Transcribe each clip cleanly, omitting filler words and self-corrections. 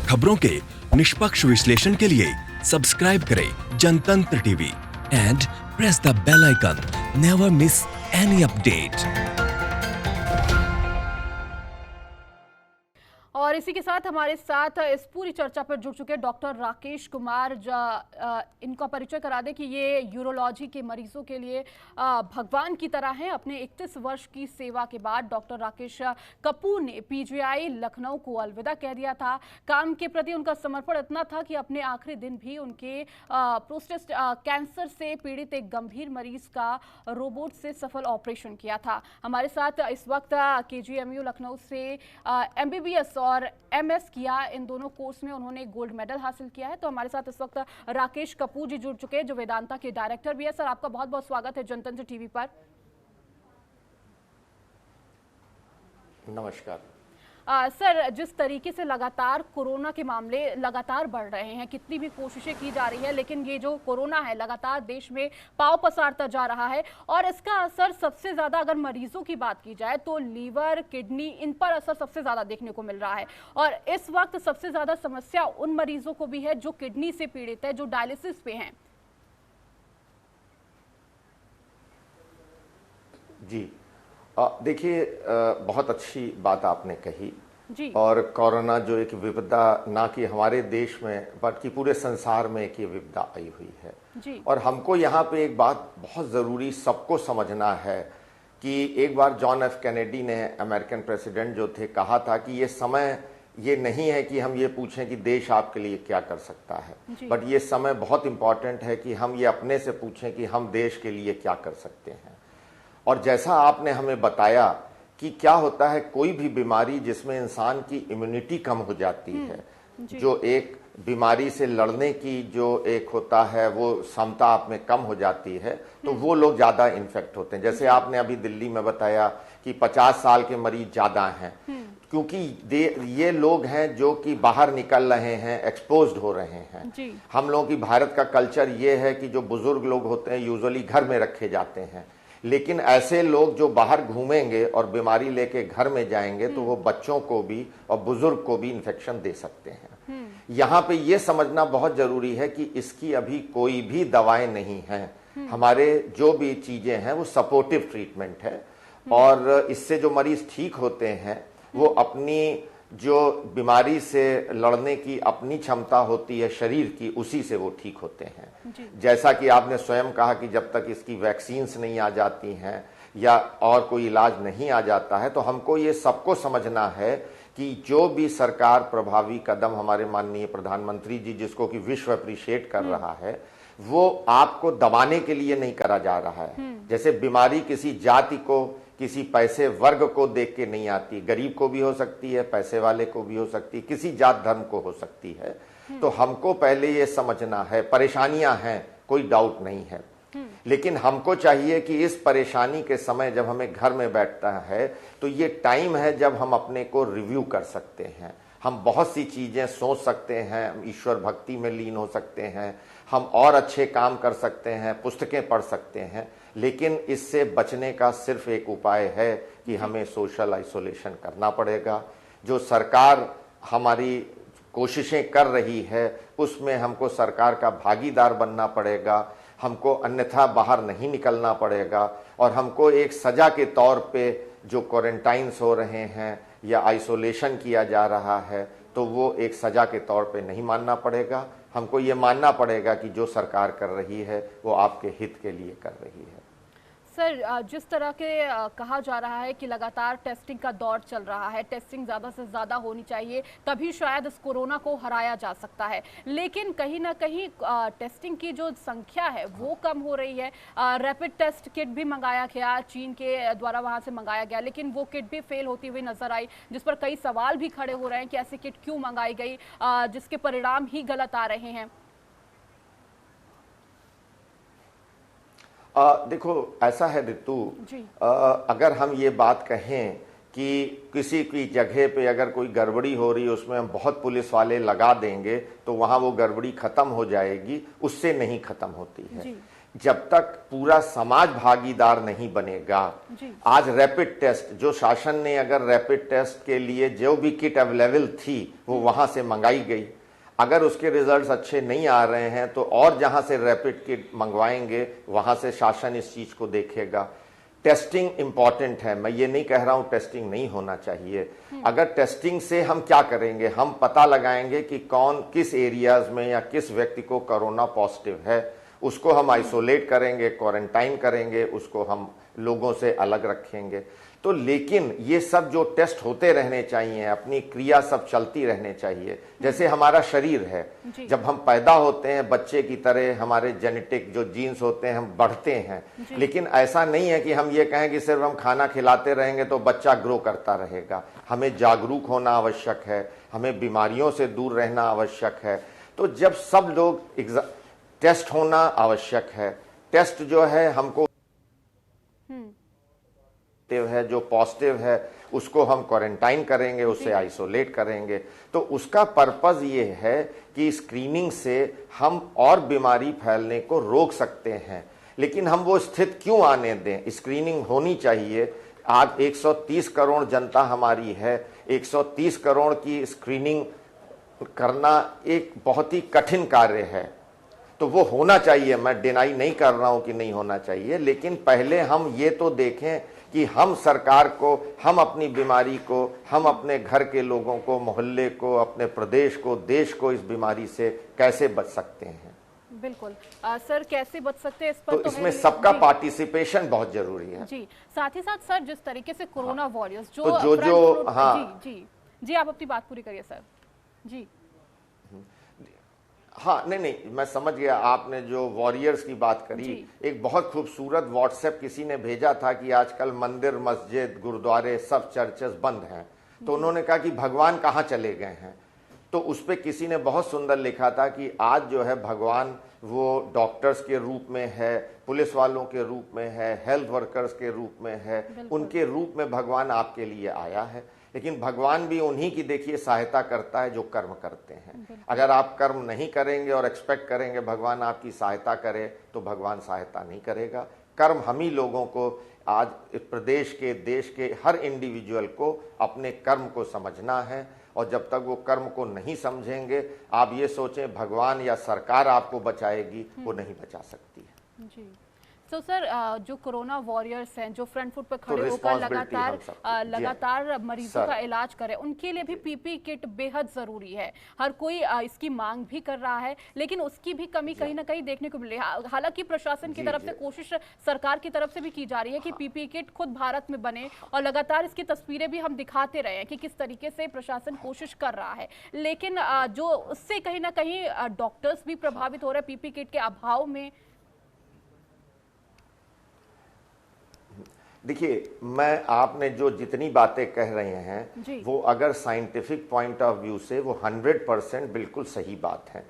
खबरों के निष्पक्ष विश्लेषण के लिए सब्सक्राइब करें Jantantra TV and press the bell icon. Never miss any update. और इसी के साथ हमारे साथ इस पूरी चर्चा पर जुड़ चुके डॉक्टर राकेश कुमार, इनका परिचय करा दें कि ये यूरोलॉजी के मरीजों के लिए भगवान की तरह हैं। अपने 31 वर्ष की सेवा के बाद डॉक्टर राकेश कपूर ने पीजीआई लखनऊ को अलविदा कह दिया था। काम के प्रति उनका समर्पण इतना था कि अपने आखिरी दिन भी उनके प्रोस्टेट कैंसर से पीड़ित एक गंभीर मरीज का रोबोट से सफल ऑपरेशन किया था। हमारे साथ इस वक्त केजीएमयू लखनऊ से एमबीबीएस और एमएस किया, इन दोनों कोर्स में उन्होंने गोल्ड मेडल हासिल किया है। तो हमारे साथ इस वक्त राकेश कपूर जी जुड़ चुके हैं, जो वेदांता के डायरेक्टर भी है। सर, आपका बहुत बहुत स्वागत है जनतंत्र टीवी पर। नमस्कार। सर, जिस तरीके से लगातार कोरोना के मामले लगातार बढ़ रहे हैं, कितनी भी कोशिशें की जा रही है, लेकिन ये जो कोरोना है लगातार देश में पांव पसारता जा रहा है और इसका असर सबसे ज़्यादा अगर मरीजों की बात की जाए तो लीवर, किडनी, इन पर असर सबसे ज़्यादा देखने को मिल रहा है। और इस वक्त सबसे ज़्यादा समस्या उन मरीजों को भी है जो किडनी से पीड़ित है, जो डायलिसिस पे हैं। जी, देखिए, बहुत अच्छी बात आपने कही जी। और कोरोना जो एक विपदा ना कि हमारे देश में बल्कि पूरे संसार में एक ये विपदा आई हुई है जी। और हमको यहाँ पे एक बात बहुत ज़रूरी सबको समझना है कि एक बार जॉन एफ कैनेडी ने, अमेरिकन प्रेसिडेंट जो थे, कहा था कि ये समय ये नहीं है कि हम ये पूछें कि देश आपके लिए क्या कर सकता है, बट ये समय बहुत इम्पॉर्टेंट है कि हम ये अपने से पूछें कि हम देश के लिए क्या कर सकते हैं। और जैसा आपने हमें बताया कि क्या होता है, कोई भी बीमारी जिसमें इंसान की इम्यूनिटी कम हो जाती है, जो एक बीमारी से लड़ने की जो एक होता है वो क्षमता आप में कम हो जाती है, तो वो लोग ज़्यादा इन्फेक्ट होते हैं। जैसे आपने अभी दिल्ली में बताया कि 50 साल के मरीज ज़्यादा हैं, क्योंकि ये लोग हैं जो कि बाहर निकल रहे हैं, एक्सपोज्ड हो रहे हैं। हम लोगों की भारत का कल्चर ये है कि जो बुजुर्ग लोग होते हैं यूजुअली घर में रखे जाते हैं, लेकिन ऐसे लोग जो बाहर घूमेंगे और बीमारी लेके घर में जाएंगे तो वो बच्चों को भी और बुजुर्ग को भी इन्फेक्शन दे सकते हैं। यहाँ पे ये समझना बहुत जरूरी है कि इसकी अभी कोई भी दवाएं नहीं हैं। हमारे जो भी चीजें हैं वो सपोर्टिव ट्रीटमेंट है और इससे जो मरीज ठीक होते हैं वो अपनी जो बीमारी से लड़ने की अपनी क्षमता होती है शरीर की, उसी से वो ठीक होते हैं। जैसा कि आपने स्वयं कहा कि जब तक इसकी वैक्सीन्स नहीं आ जाती हैं या और कोई इलाज नहीं आ जाता है, तो हमको ये सबको समझना है कि जो भी सरकार प्रभावी कदम हमारे माननीय प्रधानमंत्री जी, जिसको कि विश्व अप्रिशिएट कर रहा है, वो आपको दबाने के लिए नहीं करा जा रहा है। जैसे बीमारी किसी जाति को, किसी पैसे वर्ग को देख के नहीं आती, गरीब को भी हो सकती है, पैसे वाले को भी हो सकती है, किसी जात धर्म को हो सकती है। तो हमको पहले ये समझना है, परेशानियां हैं, कोई डाउट नहीं है, लेकिन हमको चाहिए कि इस परेशानी के समय जब हमें घर में बैठता है तो ये टाइम है जब हम अपने को रिव्यू कर सकते हैं। हम बहुत सी चीजें सोच सकते हैं, हम ईश्वर भक्ति में लीन हो सकते हैं, हम और अच्छे काम कर सकते हैं, पुस्तकें पढ़ सकते हैं, लेकिन इससे बचने का सिर्फ एक उपाय है कि हमें सोशल आइसोलेशन करना पड़ेगा। जो सरकार हमारी कोशिशें कर रही है उसमें हमको सरकार का भागीदार बनना पड़ेगा, हमको अन्यथा बाहर नहीं निकलना पड़ेगा और हमको एक सजा के तौर पे जो क्वारंटाइन्स हो रहे हैं या आइसोलेशन किया जा रहा है तो वो एक सजा के तौर पे नहीं मानना पड़ेगा। हमको ये मानना पड़ेगा कि जो सरकार कर रही है वो आपके हित के लिए कर रही है। सर, जिस तरह के कहा जा रहा है कि लगातार टेस्टिंग का दौर चल रहा है, टेस्टिंग ज़्यादा से ज़्यादा होनी चाहिए, तभी शायद इस कोरोना को हराया जा सकता है, लेकिन कहीं ना कहीं टेस्टिंग की जो संख्या है वो कम हो रही है। रैपिड टेस्ट किट भी मंगाया गया, चीन के द्वारा वहाँ से मंगाया गया, लेकिन वो किट भी फेल होती हुई नजर आई, जिस पर कई सवाल भी खड़े हो रहे हैं कि ऐसी किट क्यों मंगाई गई, जिसके परिणाम ही गलत आ रहे हैं। देखो, ऐसा है ऋतु, अगर हम ये बात कहें कि किसी की जगह पे अगर कोई गड़बड़ी हो रही है उसमें हम बहुत पुलिस वाले लगा देंगे तो वहां वो गड़बड़ी खत्म हो जाएगी, उससे नहीं खत्म होती है। जब तक पूरा समाज भागीदार नहीं बनेगा। आज रैपिड टेस्ट जो शासन ने अगर रैपिड टेस्ट के लिए जो भी किट अवेलेबल थी वो वहां से मंगाई गई, अगर उसके रिजल्ट्स अच्छे नहीं आ रहे हैं तो और जहां से रैपिड किट मंगवाएंगे वहां से शासन इस चीज को देखेगा। टेस्टिंग इंपॉर्टेंट है, मैं ये नहीं कह रहा हूं टेस्टिंग नहीं होना चाहिए। अगर टेस्टिंग से हम क्या करेंगे, हम पता लगाएंगे कि कौन किस एरियाज में या किस व्यक्ति को कोरोना पॉजिटिव है, उसको हम आइसोलेट करेंगे, क्वारंटाइन करेंगे, उसको हम लोगों से अलग रखेंगे। तो लेकिन ये सब जो टेस्ट होते रहने चाहिए, अपनी क्रिया सब चलती रहने चाहिए। जैसे हमारा शरीर है, जब हम पैदा होते हैं बच्चे की तरह हमारे जेनेटिक जो जीन्स होते हैं हम बढ़ते हैं, लेकिन ऐसा नहीं है कि हम ये कहें कि सिर्फ हम खाना खिलाते रहेंगे तो बच्चा ग्रो करता रहेगा। हमें जागरूक होना आवश्यक है, हमें बीमारियों से दूर रहना आवश्यक है। तो जब सब लोग टेस्ट होना आवश्यक है, टेस्ट जो है हमको है, जो पॉजिटिव है उसको हम क्वारंटाइन करेंगे, उसे आइसोलेट करेंगे। तो उसका पर्पस ये है कि स्क्रीनिंग से हम और बीमारी फैलने को रोक सकते हैं। लेकिन हम वो स्थिति क्यों आने दें? स्क्रीनिंग होनी चाहिए। आज 130 करोड़ जनता हमारी है, 130 करोड़ की स्क्रीनिंग करना एक बहुत ही कठिन कार्य है, तो वो होना चाहिए। मैं डिनाई नहीं कर रहा हूं कि नहीं होना चाहिए, लेकिन पहले हम ये तो देखें कि हम सरकार को, हम अपनी बीमारी को, हम अपने घर के लोगों को, मोहल्ले को, अपने प्रदेश को, देश को इस बीमारी से कैसे बच सकते हैं। बिल्कुल सर, कैसे बच सकते हैं इस पर तो इसमें सबका पार्टिसिपेशन बहुत जरूरी है जी। साथ ही साथ सर, जिस तरीके से कोरोना वॉरियर्स जी आप अपनी बात पूरी करिए सर। जी हाँ, नहीं, मैं समझ गया। आपने जो वॉरियर्स की बात करी, एक बहुत खूबसूरत व्हाट्सएप किसी ने भेजा था कि आजकल मंदिर, मस्जिद, गुरुद्वारे, सब चर्चेस बंद हैं, तो उन्होंने कहा कि भगवान कहाँ चले गए हैं। तो उस पर किसी ने बहुत सुंदर लिखा था कि आज जो है भगवान वो डॉक्टर्स के रूप में है, पुलिस वालों के रूप में है, हेल्थ वर्कर्स के रूप में है, उनके रूप में भगवान आपके लिए आया है। लेकिन भगवान भी उन्हीं की देखिए सहायता करता है जो कर्म करते हैं। अगर आप कर्म नहीं करेंगे और एक्सपेक्ट करेंगे भगवान आपकी सहायता करे, तो भगवान सहायता नहीं करेगा। कर्म हम ही लोगों को, आज प्रदेश के, देश के हर इंडिविजुअल को अपने कर्म को समझना है। और जब तक वो कर्म को नहीं समझेंगे, आप ये सोचें भगवान या सरकार आपको बचाएगी, वो नहीं बचा सकती है। जी। तो सर, जो कोरोना वॉरियर्स हैं, जो फ्रंट फुट पर खड़े होकर लगातार मरीजों का इलाज करें, उनके लिए भी पीपी किट बेहद जरूरी है। हर कोई इसकी मांग भी कर रहा है, लेकिन उसकी भी कमी कहीं ना कहीं देखने को मिली। हालांकि प्रशासन की तरफ से कोशिश, सरकार की तरफ से भी की जा रही है कि पीपी किट खुद भारत में बने, और लगातार इसकी तस्वीरें भी हम दिखाते रहे हैं कि किस तरीके से प्रशासन कोशिश कर रहा है। लेकिन जो उससे कहीं ना कहीं डॉक्टर्स भी प्रभावित हो रहे हैं पीपी किट के अभाव में। देखिए, मैं आपने जो जितनी बातें कह रहे हैं वो अगर साइंटिफिक पॉइंट ऑफ व्यू से वो 100% बिल्कुल सही बात है।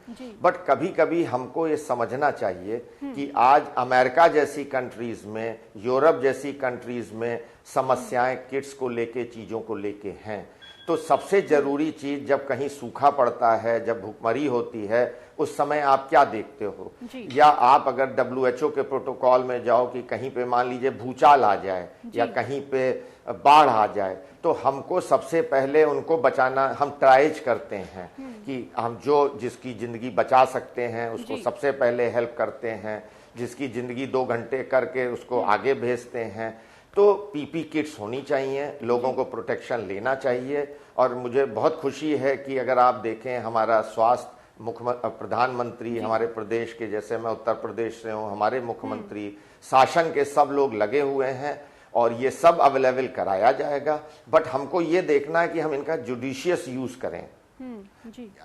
बट कभी कभी हमको ये समझना चाहिए कि आज अमेरिका जैसी कंट्रीज में, यूरोप जैसी कंट्रीज में समस्याएं किट्स को लेके, चीज़ों को लेके हैं। तो सबसे जरूरी चीज, जब कहीं सूखा पड़ता है, जब भूखमरी होती है, उस समय आप क्या देखते हो? या आप अगर WHO के प्रोटोकॉल में जाओ कि कहीं पे मान लीजिए भूचाल आ जाए या कहीं पे बाढ़ आ जाए, तो हमको सबसे पहले उनको बचाना, हम ट्राइज करते हैं कि हम जो जिसकी जिंदगी बचा सकते हैं उसको सबसे पहले हेल्प करते हैं, जिसकी जिंदगी 2 घंटे करके उसको आगे भेजते हैं। तो पीपी किट्स होनी चाहिए, लोगों को प्रोटेक्शन लेना चाहिए। और मुझे बहुत खुशी है कि अगर आप देखें हमारा स्वास्थ्य प्रधानमंत्री, हमारे प्रदेश के, जैसे मैं उत्तर प्रदेश से हूँ, हमारे मुख्यमंत्री, शासन के सब लोग लगे हुए हैं और ये सब अवेलेबल कराया जाएगा। बट हमको ये देखना है कि हम इनका जुडिशियस यूज करें।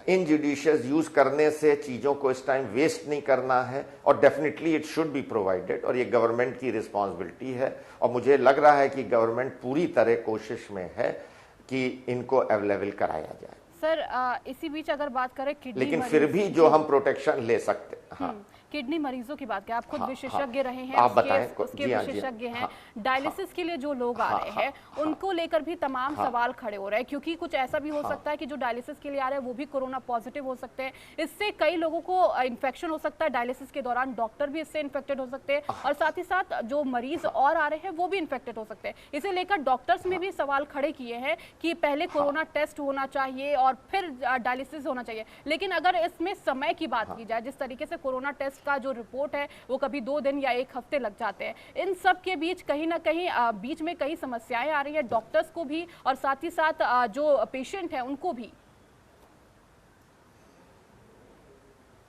इनजुडिशियस यूज करने से चीजों को इस टाइम वेस्ट नहीं करना है, और definitely it should be provided, और ये गवर्नमेंट की रिस्पॉन्सिबिलिटी है। और मुझे लग रहा है कि गवर्नमेंट पूरी तरह कोशिश में है कि इनको अवेलेबल कराया जाए। सर इसी बीच अगर बात करें किडनी लेकिन फिर भी जो हम प्रोटेक्शन ले सकते, हाँ किडनी मरीजों की बात करें, आप खुद हाँ, विशेषज्ञ रहे हैं, आप बताएं, उसके जी हाँ, विशेषज्ञ हैं, हाँ, डायलिसिस के लिए जो लोग आ रहे हैं उनको लेकर भी तमाम सवाल खड़े हो रहे हैं, क्योंकि कुछ ऐसा भी हो सकता है कि जो डायलिसिस के लिए आ रहे हैं वो भी कोरोना पॉजिटिव हो सकते हैं, इससे कई लोगों को इन्फेक्शन हो सकता है डायलिसिस के दौरान, डॉक्टर भी इससे इन्फेक्टेड हो सकते हैं और साथ ही साथ जो मरीज और आ रहे हैं वो भी इन्फेक्टेड हो सकते हैं। इसे लेकर डॉक्टर्स में भी सवाल खड़े किए हैं कि पहले कोरोना टेस्ट होना चाहिए और फिर डायलिसिस होना चाहिए, लेकिन अगर इसमें समय की बात की जाए, जिस तरीके से कोरोना टेस्ट का जो रिपोर्ट है वो कभी 2 दिन या 1 हफ्ते लग जाते हैं, इन सब के बीच कहीं ना कहीं बीच में कई समस्याएं आ रही है डॉक्टर्स को भी और साथ ही साथ जो पेशेंट है उनको भी।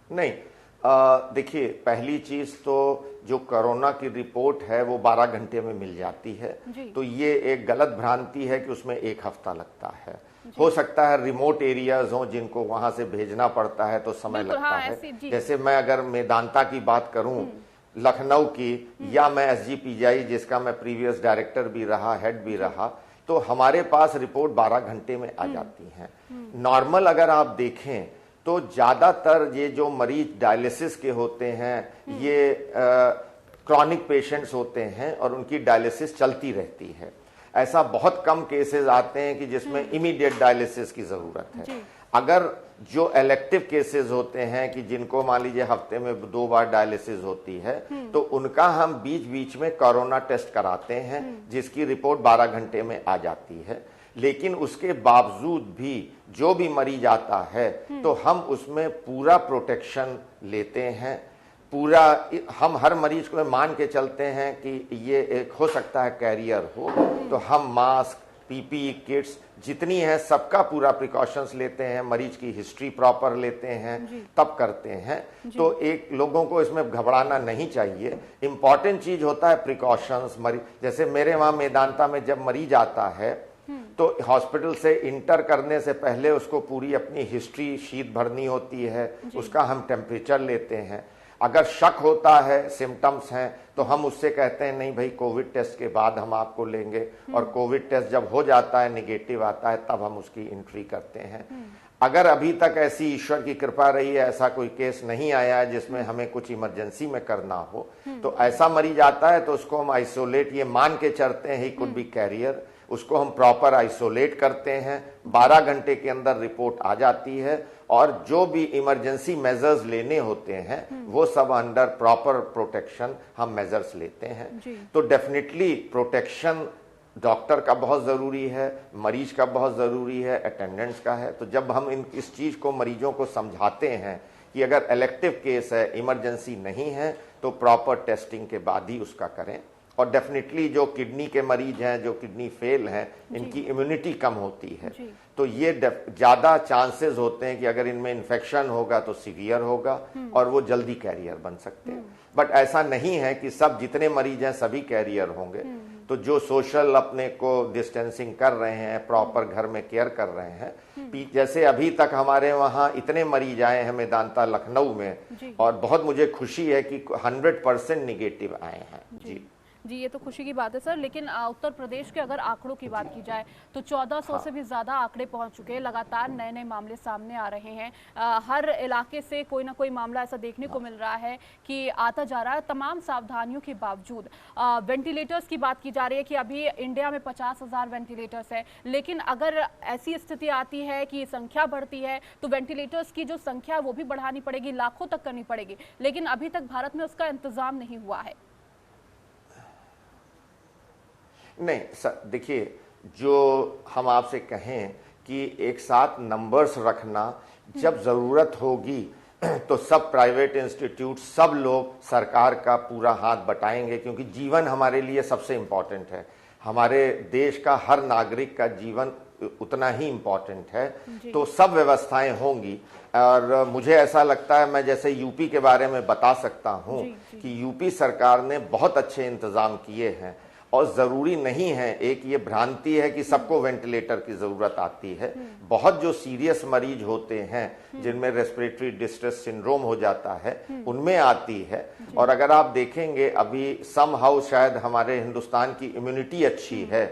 नहीं, देखिए, पहली चीज तो जो कोरोना की रिपोर्ट है वो 12 घंटे में मिल जाती है, तो ये एक गलत भ्रांति है कि उसमें 1 हफ्ता लगता है। हो सकता है रिमोट एरियाज हों जिनको वहां से भेजना पड़ता है तो समय लगता है। जैसे मैं अगर मेदांता की बात करूं, लखनऊ की, या मैं SGPGI जिसका मैं प्रीवियस डायरेक्टर भी रहा, हेड भी रहा, तो हमारे पास रिपोर्ट 12 घंटे में आ जाती है। नॉर्मल अगर आप देखें तो ज्यादातर ये जो मरीज डायलिसिस के होते हैं ये क्रॉनिक पेशेंट्स होते हैं और उनकी डायलिसिस चलती रहती है। ऐसा बहुत कम केसेस आते हैं कि जिसमें इमीडिएट डायलिसिस की जरूरत है। अगर जो इलेक्टिव केसेस होते हैं कि जिनको मान लीजिए हफ्ते में 2 बार डायलिसिस होती है, तो उनका हम बीच बीच में कोरोना टेस्ट कराते हैं जिसकी रिपोर्ट 12 घंटे में आ जाती है। लेकिन उसके बावजूद भी जो भी मरीज आता है तो हम उसमें पूरा प्रोटेक्शन लेते हैं। पूरा हम हर मरीज को मान के चलते हैं कि ये एक हो सकता है कैरियर हो, तो हम मास्क, PPE किट्स जितनी है सबका पूरा प्रिकॉशंस लेते हैं, मरीज की हिस्ट्री प्रॉपर लेते हैं, तब करते हैं। तो एक लोगों को इसमें घबराना नहीं चाहिए। इंपॉर्टेंट चीज होता है प्रिकॉशंस। मरीज जैसे मेरे वहां मेदांता में जब मरीज आता है तो हॉस्पिटल से इंटर करने से पहले उसको पूरी अपनी हिस्ट्री शीट भरनी होती है, उसका हम टेम्परेचर लेते हैं। अगर शक होता है, सिम्टम्स हैं, तो हम उससे कहते हैं नहीं भाई कोविड टेस्ट के बाद हम आपको लेंगे, और कोविड टेस्ट जब हो जाता है, निगेटिव आता है, तब हम उसकी एंट्री करते हैं। अगर अभी तक ऐसी ईश्वर की कृपा रही है, ऐसा कोई केस नहीं आया है जिसमें हमें कुछ इमरजेंसी में करना हो, तो ऐसा मरीज आता है तो उसको हम आइसोलेट ये मान के चलते हैं, ही कुड बी कैरियर, उसको हम प्रॉपर आइसोलेट करते हैं। 12 घंटे के अंदर रिपोर्ट आ जाती है और जो भी इमरजेंसी मेजर्स लेने होते हैं वो सब अंडर प्रॉपर प्रोटेक्शन हम मेजर्स लेते हैं। तो डेफिनेटली प्रोटेक्शन डॉक्टर का बहुत जरूरी है, मरीज का बहुत जरूरी है, अटेंडेंट्स का है। तो जब हम इस चीज को मरीजों को समझाते हैं कि अगर इलेक्टिव केस है, इमरजेंसी नहीं है, तो प्रॉपर टेस्टिंग के बाद ही उसका करें। और डेफिनेटली जो किडनी के मरीज हैं, जो किडनी फेल हैं, इनकी इम्यूनिटी कम होती है, तो ये ज्यादा चांसेस होते हैं कि अगर इनमें इन्फेक्शन होगा तो सीवियर होगा और वो जल्दी कैरियर बन सकते हैं। बट ऐसा नहीं है कि सब जितने मरीज हैं सभी कैरियर होंगे। तो जो सोशल अपने को डिस्टेंसिंग कर रहे हैं, प्रॉपर घर में केयर कर रहे हैं, जैसे अभी तक हमारे वहां इतने मरीज आए हैं मेदांता लखनऊ में, और बहुत मुझे खुशी है कि 100% निगेटिव आए हैं। जी, ये तो खुशी की बात है सर। लेकिन उत्तर प्रदेश के अगर आंकड़ों की बात की जाए तो 1400 से भी ज़्यादा आंकड़े पहुंच चुके हैं। लगातार नए नए मामले सामने आ रहे हैं। हर इलाके से कोई ना कोई मामला ऐसा देखने को मिल रहा है कि आता जा रहा है। तमाम सावधानियों के बावजूद वेंटिलेटर्स की बात की जा रही है कि अभी इंडिया में 50,000 वेंटिलेटर्स है, लेकिन अगर ऐसी स्थिति आती है कि संख्या बढ़ती है तो वेंटिलेटर्स की जो संख्या है वो भी बढ़ानी पड़ेगी, लाखों तक करनी पड़ेगी। लेकिन अभी तक भारत में उसका इंतजाम नहीं हुआ है। नहीं सर, देखिए, जो हम आपसे कहें कि एक साथ नंबर्स रखना, जब जरूरत होगी तो सब प्राइवेट इंस्टीट्यूट, सब लोग सरकार का पूरा हाथ बटाएंगे, क्योंकि जीवन हमारे लिए सबसे इंपॉर्टेंट है। हमारे देश का हर नागरिक का जीवन उतना ही इंपॉर्टेंट है। तो सब व्यवस्थाएं होंगी। और मुझे ऐसा लगता है, मैं जैसे यूपी के बारे में बता सकता हूं कि यूपी सरकार ने बहुत अच्छे इंतजाम किए हैं। और जरूरी नहीं है, एक ये भ्रांति है कि सबको वेंटिलेटर की जरूरत आती है। बहुत जो सीरियस मरीज होते हैं जिनमें रेस्पिरेटरी डिस्ट्रेस सिंड्रोम हो जाता है, उनमें आती है। और अगर आप देखेंगे अभी समहाउ शायद हमारे हिंदुस्तान की इम्यूनिटी अच्छी है,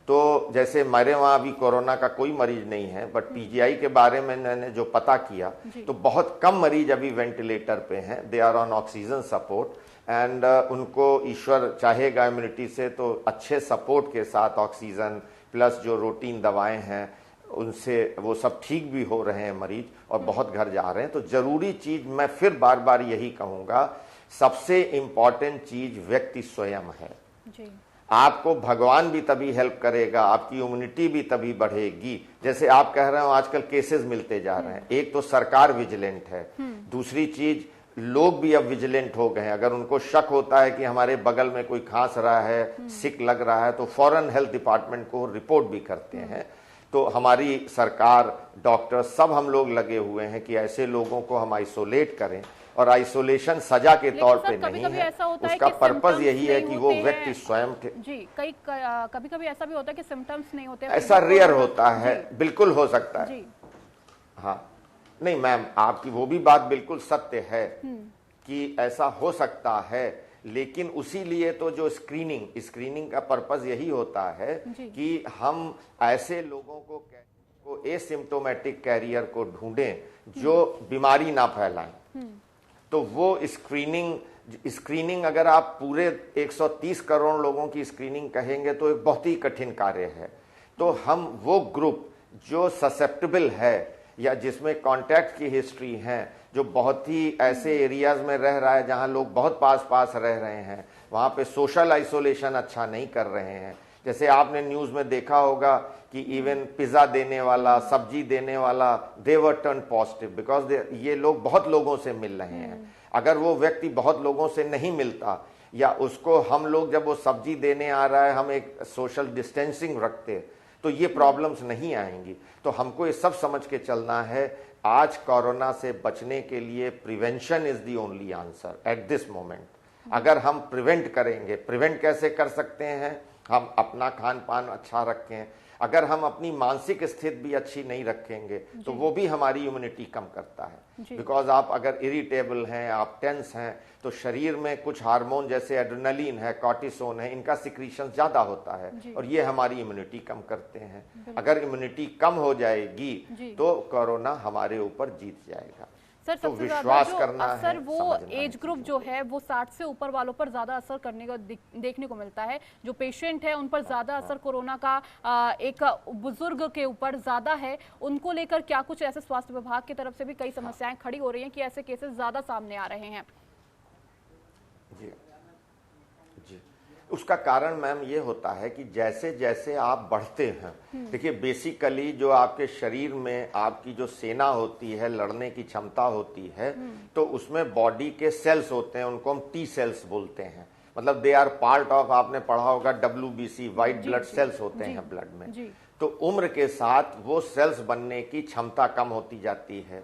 तो जैसे मेरे वहाँ अभी कोरोना का कोई मरीज नहीं है, बट पीजीआई के बारे में मैंने जो पता किया तो बहुत कम मरीज अभी वेंटिलेटर पे हैं, they are on oxygen support and उनको ईश्वर चाहेगा इम्यूनिटी से तो अच्छे सपोर्ट के साथ ऑक्सीजन प्लस जो रूटीन दवाएं हैं उनसे वो सब ठीक भी हो रहे हैं मरीज और बहुत घर जा रहे हैं। तो जरूरी चीज मैं फिर बार बार यही कहूंगा, सबसे इंपॉर्टेंट चीज व्यक्ति स्वयं है जी। आपको भगवान भी तभी हेल्प करेगा, आपकी इम्यूनिटी भी तभी बढ़ेगी। जैसे आप कह रहे हो आजकल केसेस मिलते जा रहे हैं, एक तो सरकार विजिलेंट है, दूसरी चीज लोग भी अब विजिलेंट हो गए हैं। अगर उनको शक होता है कि हमारे बगल में कोई खांस रहा है, सिक लग रहा है, तो फौरन हेल्थ डिपार्टमेंट को रिपोर्ट भी करते हैं। तो हमारी सरकार, डॉक्टर, सब हम लोग लगे हुए हैं कि ऐसे लोगों को हम आइसोलेट करें, और आइसोलेशन सजा के तौर पे नहीं है, उसका पर्पस यही है कि वो व्यक्ति स्वयं जी। कभी-कभी ऐसा भी होता है कि सिम्टम्स नहीं होते, ऐसा रेयर होता है, बिल्कुल हो सकता है। हाँ, नहीं मैम, आपकी वो भी बात बिल्कुल सत्य है कि ऐसा हो सकता है, लेकिन उसी लिए तो जो स्क्रीनिंग का पर्पस यही होता है कि हम ऐसे लोगों को एसिम्प्टोमेटिक कैरियर को ढूंढें जो बीमारी ना फैलाएं। तो वो स्क्रीनिंग अगर आप पूरे 130 करोड़ लोगों की स्क्रीनिंग कहेंगे तो एक बहुत ही कठिन कार्य है। तो हम वो ग्रुप जो ससेप्टेबल है या जिसमें कांटेक्ट की हिस्ट्री है, जो बहुत ही ऐसे एरियाज में रह रहा है जहां लोग बहुत पास रह रहे हैं, वहां पे सोशल आइसोलेशन अच्छा नहीं कर रहे हैं। जैसे आपने न्यूज में देखा होगा कि इवन पिज्जा देने वाला, सब्जी देने वाला, दे वर टर्न पॉजिटिव बिकॉज ये लोग बहुत लोगों से मिल रहे हैं। अगर वो व्यक्ति बहुत लोगों से नहीं मिलता या उसको हम लोग जब वो सब्जी देने आ रहा है हम एक सोशल डिस्टेंसिंग रखते तो ये प्रॉब्लम्स नहीं आएंगी। तो हमको ये सब समझ के चलना है, आज कोरोना से बचने के लिए prevention is the only answer at this moment. अगर हम प्रिवेंट करेंगे, प्रिवेंट कैसे कर सकते हैं, हम अपना खान पान अच्छा रखें, अगर हम अपनी मानसिक स्थिति भी अच्छी नहीं रखेंगे तो वो भी हमारी इम्यूनिटी कम करता है। बिकॉज आप अगर इरिटेबल हैं, आप टेंस हैं, तो शरीर में कुछ हार्मोन जैसे एड्रेनलिन है, कॉर्टिसोन है, इनका सिक्रीशन ज्यादा होता है और ये हमारी इम्यूनिटी कम करते हैं। अगर इम्यूनिटी कम हो जाएगी तो कोरोना हमारे ऊपर जीत जाएगा। सर, तो सबसे विश्वास जो करना असर है, वो एज ग्रुप जो है वो 60 से ऊपर वालों पर ज्यादा असर करने को देखने को मिलता है। जो पेशेंट है उन पर ज्यादा असर कोरोना का एक बुजुर्ग के ऊपर ज्यादा है। उनको लेकर क्या कुछ ऐसे स्वास्थ्य विभाग की तरफ से भी कई समस्याएं खड़ी हो रही हैं कि ऐसे केसेस ज्यादा सामने आ रहे हैं? जी जी, उसका कारण मैम ये होता है कि जैसे जैसे आप बढ़ते हैं, देखिए बेसिकली जो आपके शरीर में आपकी जो सेना होती है, लड़ने की क्षमता होती है, तो उसमें बॉडी के सेल्स होते हैं, उनको हम टी सेल्स बोलते हैं। मतलब दे आर पार्ट ऑफ, आपने पढ़ा होगा WBC, व्हाइट ब्लड सेल्स होते हैं ब्लड में। तो उम्र के साथ वो सेल्स बनने की क्षमता कम होती जाती है।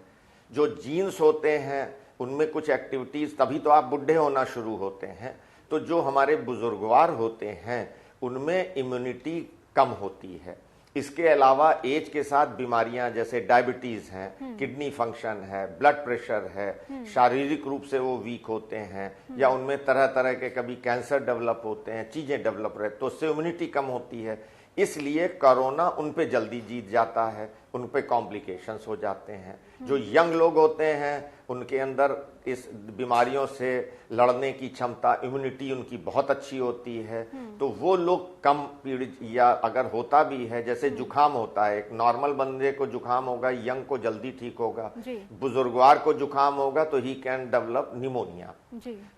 जो जीन्स होते हैं उनमें कुछ एक्टिविटीज, तभी तो आप बुढ़े होना शुरू होते हैं। तो जो हमारे बुजुर्गवार होते हैं उनमें इम्यूनिटी कम होती है। इसके अलावा एज के साथ बीमारियां जैसे डायबिटीज हैं, किडनी फंक्शन है, ब्लड प्रेशर है, शारीरिक रूप से वो वीक होते हैं या उनमें तरह तरह के कभी कैंसर डेवलप होते हैं, चीजें डेवलप रहती, तो उससे इम्यूनिटी कम होती है। इसलिए कोरोना उन पे जल्दी जीत जाता है, उन पे कॉम्प्लिकेशंस हो जाते हैं। जो यंग लोग होते हैं उनके अंदर इस बीमारियों से लड़ने की क्षमता, इम्यूनिटी उनकी बहुत अच्छी होती है, तो वो लोग कम पीड़ित, या अगर होता भी है जैसे जुकाम होता है, एक नॉर्मल बंदे को जुकाम होगा, यंग को जल्दी ठीक होगा, बुजुर्गवार को जुकाम होगा तो ही कैन डेवलप निमोनिया।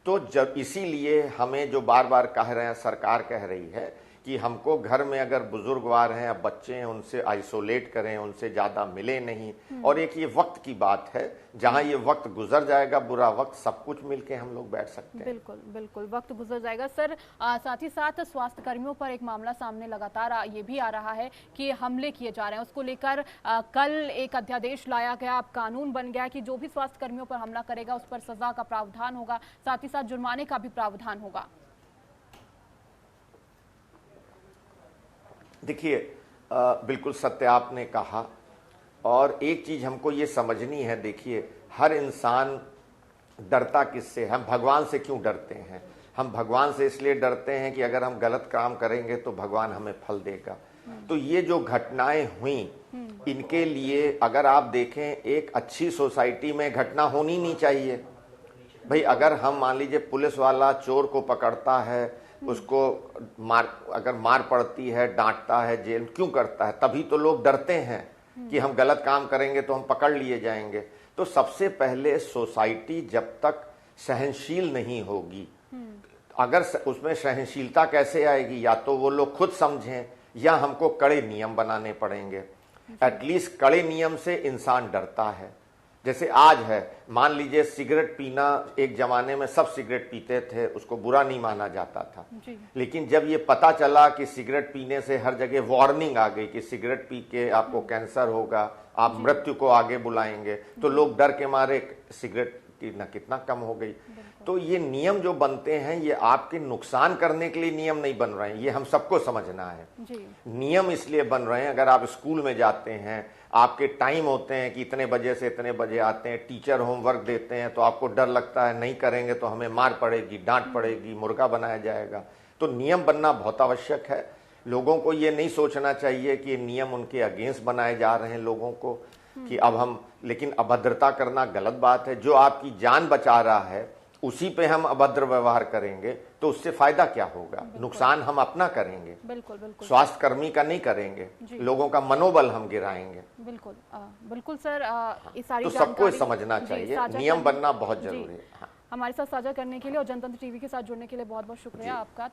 तो जब इसीलिए हमें जो बार बार कह रहे हैं, सरकार कह रही है कि हमको घर में अगर बुजुर्गवार हैं या बच्चे हैं उनसे आइसोलेट करें, उनसे ज्यादा मिले नहीं। और एक ये वक्त की बात है, जहां ये वक्त गुजर जाएगा, बुरा वक्त, सब कुछ मिलके हम लोग बैठ सकते हैं। बिल्कुल बिल्कुल, वक्त गुजर जाएगा। सर, साथ ही साथ स्वास्थ्य कर्मियों पर एक मामला सामने लगातार ये भी आ रहा है कि हमले किए जा रहे हैं, उसको लेकर कल एक अध्यादेश लाया गया, अब कानून बन गया कि जो भी स्वास्थ्य कर्मियों पर हमला करेगा उस पर सजा का प्रावधान होगा, साथ ही साथ जुर्माने का भी प्रावधान होगा। देखिए, बिल्कुल सत्य आपने कहा, और एक चीज हमको ये समझनी है, देखिए हर इंसान डरता किससे? हम भगवान से क्यों डरते हैं? हम भगवान से इसलिए डरते हैं कि अगर हम गलत काम करेंगे तो भगवान हमें फल देगा। तो ये जो घटनाएं हुई, इनके लिए अगर आप देखें, एक अच्छी सोसाइटी में घटना होनी नहीं चाहिए भाई। अगर हम मान लीजिए पुलिस वाला चोर को पकड़ता है, उसको अगर मार पड़ती है, डांटता है, जेल क्यों करता है? तभी तो लोग डरते हैं कि हम गलत काम करेंगे तो हम पकड़ लिए जाएंगे। तो सबसे पहले सोसाइटी जब तक सहनशील नहीं होगी, अगर उसमें सहनशीलता कैसे आएगी? या तो वो लोग खुद समझें या हमको कड़े नियम बनाने पड़ेंगे। एटलीस्ट कड़े नियम से इंसान डरता है। जैसे आज है, मान लीजिए सिगरेट पीना, एक जमाने में सब सिगरेट पीते थे, उसको बुरा नहीं माना जाता था। लेकिन जब ये पता चला कि सिगरेट पीने से हर जगह वार्निंग आ गई कि सिगरेट पी के आपको कैंसर होगा, आप मृत्यु को आगे बुलाएंगे, तो लोग डर के मारे सिगरेट पीना कितना कम हो गई। तो ये नियम जो बनते हैं, ये आपके नुकसान करने के लिए नियम नहीं बन रहे हैं, ये हम सबको समझना है। नियम इसलिए बन रहे हैं, अगर आप स्कूल में जाते हैं, आपके टाइम होते हैं कि इतने बजे से इतने बजे आते हैं, टीचर होमवर्क देते हैं, तो आपको डर लगता है नहीं करेंगे तो हमें मार पड़ेगी, डांट पड़ेगी, मुर्गा बनाया जाएगा। तो नियम बनना बहुत आवश्यक है। लोगों को ये नहीं सोचना चाहिए कि नियम उनके अगेंस्ट बनाए जा रहे हैं लोगों को, कि अब हम, लेकिन अभद्रता करना गलत बात है। जो आपकी जान बचा रहा है उसी पे हम अभद्र व्यवहार करेंगे तो उससे फायदा क्या होगा? नुकसान हम अपना करेंगे, बिल्कुल बिल्कुल, स्वास्थ्य कर्मी का नहीं करेंगे, लोगों का मनोबल हम गिराएंगे। बिल्कुल बिल्कुल सर, ये सारी तो सबको समझना चाहिए, नियम बनना बहुत जरूरी है। हमारे साथ साझा करने के लिए और जनतंत्र टीवी के साथ जुड़ने के लिए बहुत बहुत शुक्रिया आपका।